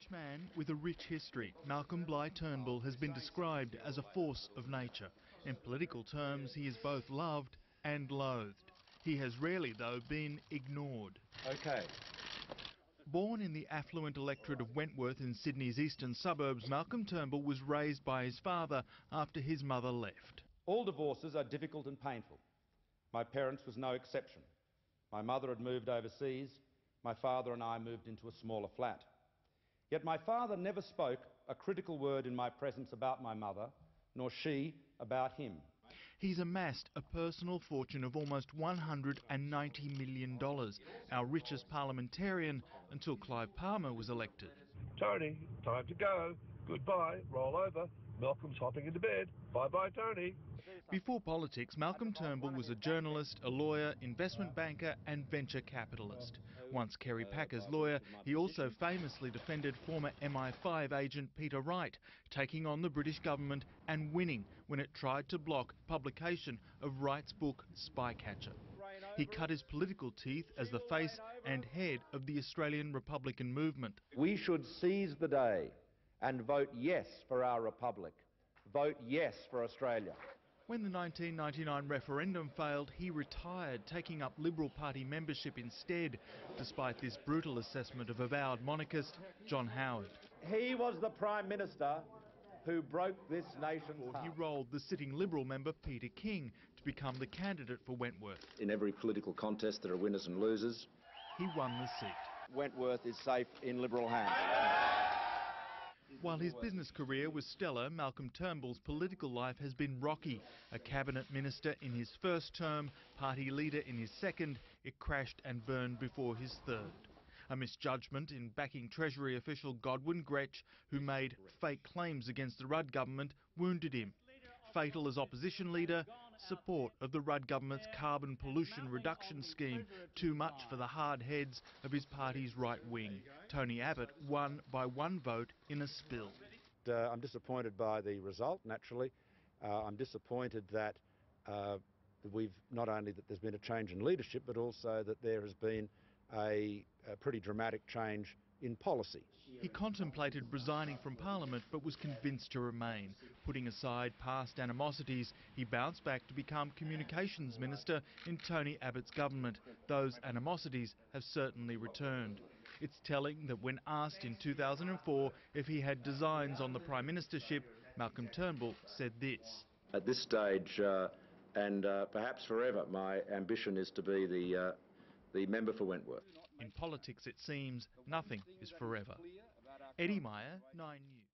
rich man with a rich history, Malcolm Turnbull has been described as a force of nature. In political terms, he is both loved and loathed. He has rarely, though, been ignored. Okay. Born in the affluent electorate of Wentworth in Sydney's eastern suburbs, Malcolm Turnbull was raised by his father after his mother left. All divorces are difficult and painful. My parents was no exception. My mother had moved overseas. My father and I moved into a smaller flat. Yet my father never spoke a critical word in my presence about my mother, nor she about him. He's amassed a personal fortune of almost $190 million, our richest parliamentarian until Clive Palmer was elected. Tony, time to go. Goodbye, roll over. Malcolm's hopping into bed. Bye-bye, Tony. Before politics, Malcolm Turnbull was a journalist, a lawyer, investment banker and venture capitalist. Once Kerry Packer's lawyer, he also famously defended former MI5 agent Peter Wright, taking on the British government and winning when it tried to block publication of Wright's book Spycatcher. He cut his political teeth as the face and head of the Australian Republican movement. We should seize the day and vote yes for our republic. Vote yes for Australia. When the 1999 referendum failed, he retired, taking up Liberal Party membership instead, despite this brutal assessment of avowed monarchist John Howard. He was the Prime Minister who broke this nation's heart. He rolled the sitting Liberal member Peter King to become the candidate for Wentworth. In every political contest there are winners and losers. He won the seat. Wentworth is safe in Liberal hands. While his business career was stellar, Malcolm Turnbull's political life has been rocky. A cabinet minister in his first term, party leader in his second, it crashed and burned before his third. A misjudgment in backing Treasury official Godwin Gretsch, who made fake claims against the Rudd government, wounded him. Fatal as opposition leader, support of the Rudd government's carbon pollution reduction scheme, too much for the hard heads of his party's right wing. Tony Abbott won by one vote in a spill. I'm disappointed by the result, naturally. I'm disappointed that we've not only that there's been a change in leadership, but also that there has been a pretty dramatic change in policy. He contemplated resigning from Parliament but was convinced to remain. Putting aside past animosities, he bounced back to become Communications Minister in Tony Abbott's government. Those animosities have certainly returned. It's telling that when asked in 2004 if he had designs on the Prime Ministership, Malcolm Turnbull said this. At this stage, and perhaps forever, my ambition is to be the member for Wentworth. In politics, it seems nothing is forever. Eddie Meyer, 9 News.